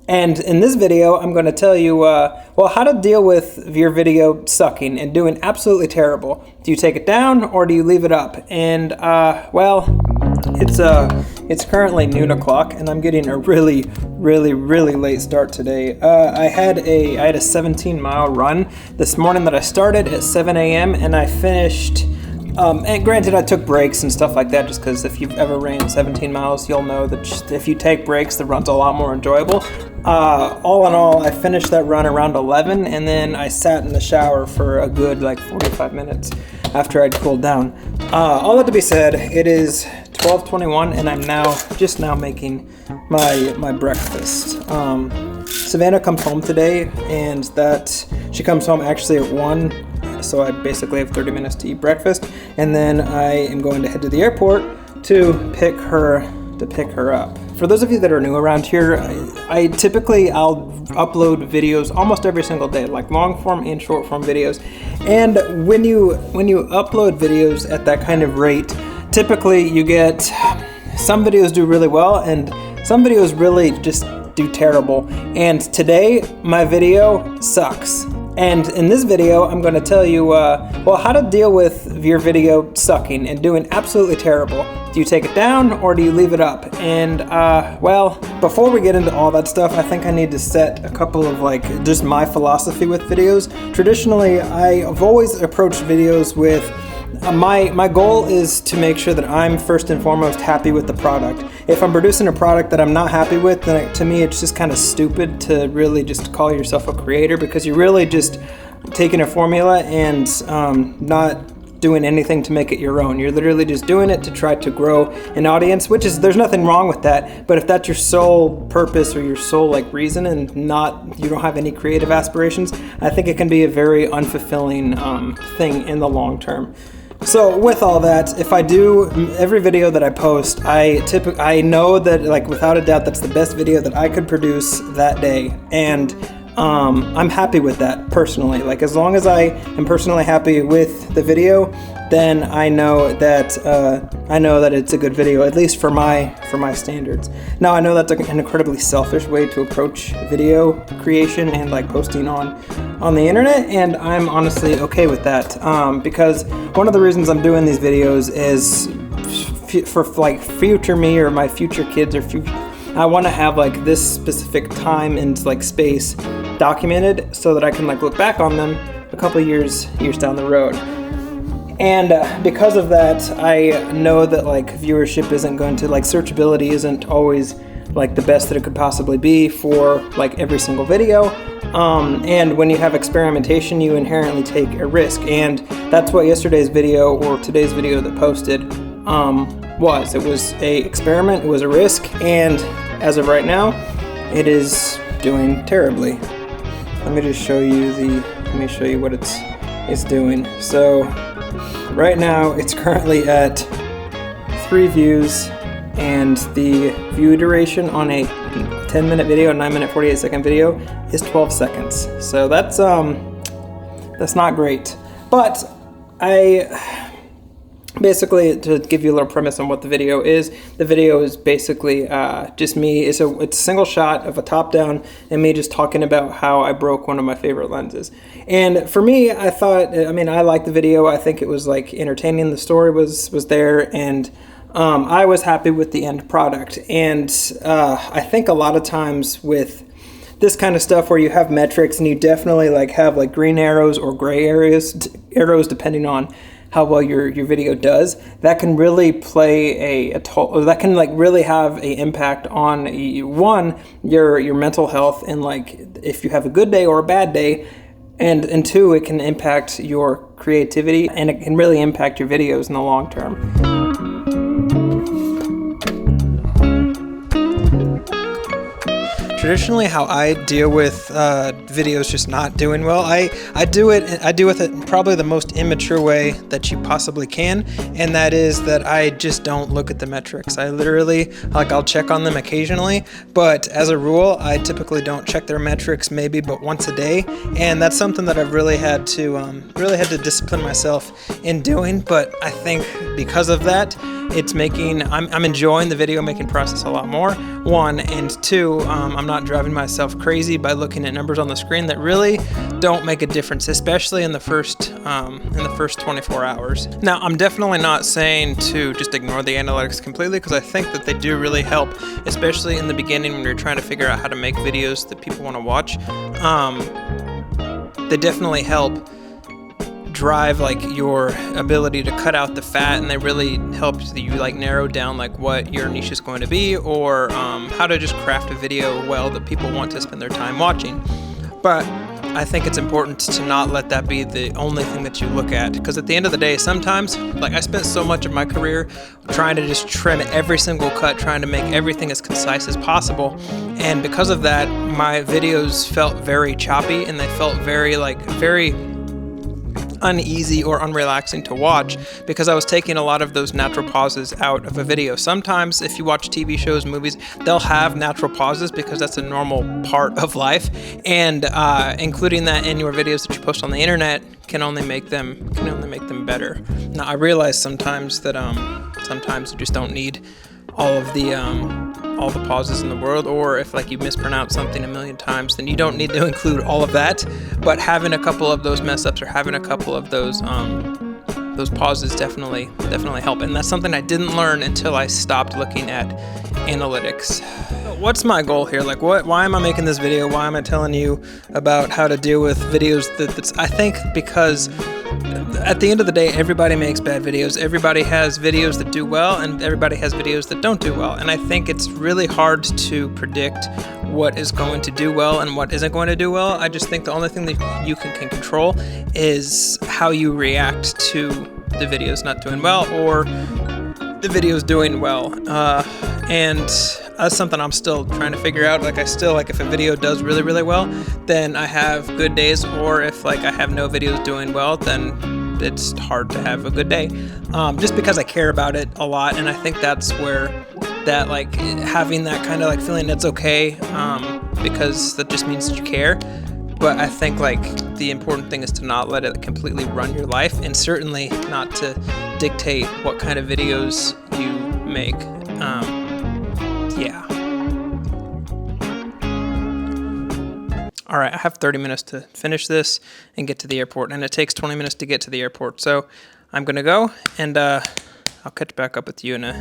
And in this video, I'm going to tell you, well, how to deal with your video sucking and doing absolutely terrible. Do you take it down or do you leave it up? And, well, it's currently noon o'clock and I'm getting a really late start today. I had a 17-mile run this morning that I started at 7 a.m. and I finished. And granted, I took breaks and stuff like that just because if you've ever ran 17 miles, you'll know that if you take breaks, the run's a lot more enjoyable. All in all, I finished that run around 11, and then I sat in the shower for a good 45 minutes after I'd cooled down. All that to be said, it is 12:21, and I'm just now making my breakfast. Savannah comes home today, and she comes home actually at 1. So I basically have 30 minutes to eat breakfast, and then I am going to head to the airport to pick her up. For those of you that are new around here, I'll upload videos almost every single day, like long form and short form videos. And when you upload videos at that kind of rate, typically you get some videos do really well and some videos really just do terrible. And today my video sucks. And in this video, I'm going to tell you, well, how to deal with your video sucking and doing absolutely terrible. Do you take it down or do you leave it up? And, well, before we get into all that stuff, I think I need to set a couple of, just my philosophy with videos. Traditionally, I've always approached videos with my goal is to make sure that I'm first and foremost happy with the product. If I'm producing a product that I'm not happy with, then to me it's just kind of stupid to really just call yourself a creator, because you're really just taking a formula and not doing anything to make it your own. You're literally just doing it to try to grow an audience, there's nothing wrong with that. But if that's your sole purpose or your sole reason and you don't have any creative aspirations, I think it can be a very unfulfilling thing in the long term. So with all that, if I do every video that I post, I know that without a doubt that's the best video that I could produce that day, and I'm happy with that personally. As long as I am personally happy with the video, then I know that it's a good video, at least for my standards. Now I know that's an incredibly selfish way to approach video creation and posting on the internet, and I'm honestly okay with that, because one of the reasons I'm doing these videos is for future me or my future kids or future. I want to have this specific time and space documented so that I can look back on them a couple years down the road. And because of that, I know that viewership isn't going to searchability isn't always the best that it could possibly be for every single video. And when you have experimentation, you inherently take a risk, and that's what yesterday's video or today's video that posted was. It was a experiment, it was a risk, and as of right now, it is doing terribly. Let me show you what it's doing. So right now it's currently at 3 views, and the view duration on a 10-minute video, 9-minute 48-second video is 12 seconds. So that's not great. But basically, to give you a little premise on what the video is basically just me. It's a single shot of a top down and me just talking about how I broke one of my favorite lenses. And for me, I liked the video. I think it was entertaining. The story was there, and I was happy with the end product. And I think a lot of times with this kind of stuff where you have metrics and you definitely have green arrows or gray arrows depending on how well your video does, that can really play that can really have an impact on your mental health, and if you have a good day or a bad day, and 2, it can impact your creativity, and it can really impact your videos in the long term. Traditionally, how I deal with videos just not doing well, I do with it probably the most immature way that you possibly can, and that is that I just don't look at the metrics. I literally, I'll check on them occasionally, but as a rule, I typically don't check their metrics maybe but once a day, and that's something that I've really had to discipline myself in doing. But I think because of that, I'm enjoying the video making process a lot more, one, and two, I'm not driving myself crazy by looking at numbers on the screen that really don't make a difference, especially in the first 24 hours. Now, I'm definitely not saying to just ignore the analytics completely, because I think that they do really help, especially in the beginning when you're trying to figure out how to make videos that people want to watch. They definitely help drive like your ability to cut out the fat, and they really help you like narrow down like what your niche is going to be, or how to just craft a video well that people want to spend their time watching. But I think it's important to not let that be the only thing that you look at, because at the end of the day, sometimes, like, I spent so much of my career trying to just trim every single cut, trying to make everything as concise as possible, and because of that, my videos felt very choppy, and they felt very uneasy or unrelaxing to watch, because I was taking a lot of those natural pauses out of a video. Sometimes if you watch TV shows, movies, they'll have natural pauses because that's a normal part of life, and including that in your videos that you post on the internet can only make them better. Now, I realize sometimes that sometimes you just don't need all the pauses in the world, or if like you mispronounce something a million times, then you don't need to include all of that. But having a couple of those mess ups, or having a couple of those pauses definitely help, and that's something I didn't learn until I stopped looking at analytics. What's my goal here? Like, why am I making this video? Why am I telling you about how to deal with videos I think because at the end of the day, everybody makes bad videos. Everybody has videos that do well, and everybody has videos that don't do well. And I think it's really hard to predict what is going to do well and what isn't going to do well. I just think the only thing that you can control is how you react to the videos not doing well, or the videos doing well. And that's something I'm still trying to figure out. Like, if a video does really, really well, then I have good days, or if like I have no videos doing well, then it's hard to have a good day. Just because I care about it a lot, and I think that's where that, like, having that kind of like feeling that's okay, because that just means that you care. But I think like the important thing is to not let it completely run your life, and certainly not to dictate what kind of videos you make. Yeah. All right, I have 30 minutes to finish this and get to the airport, and it takes 20 minutes to get to the airport. So I'm gonna go, and I'll catch back up with you in a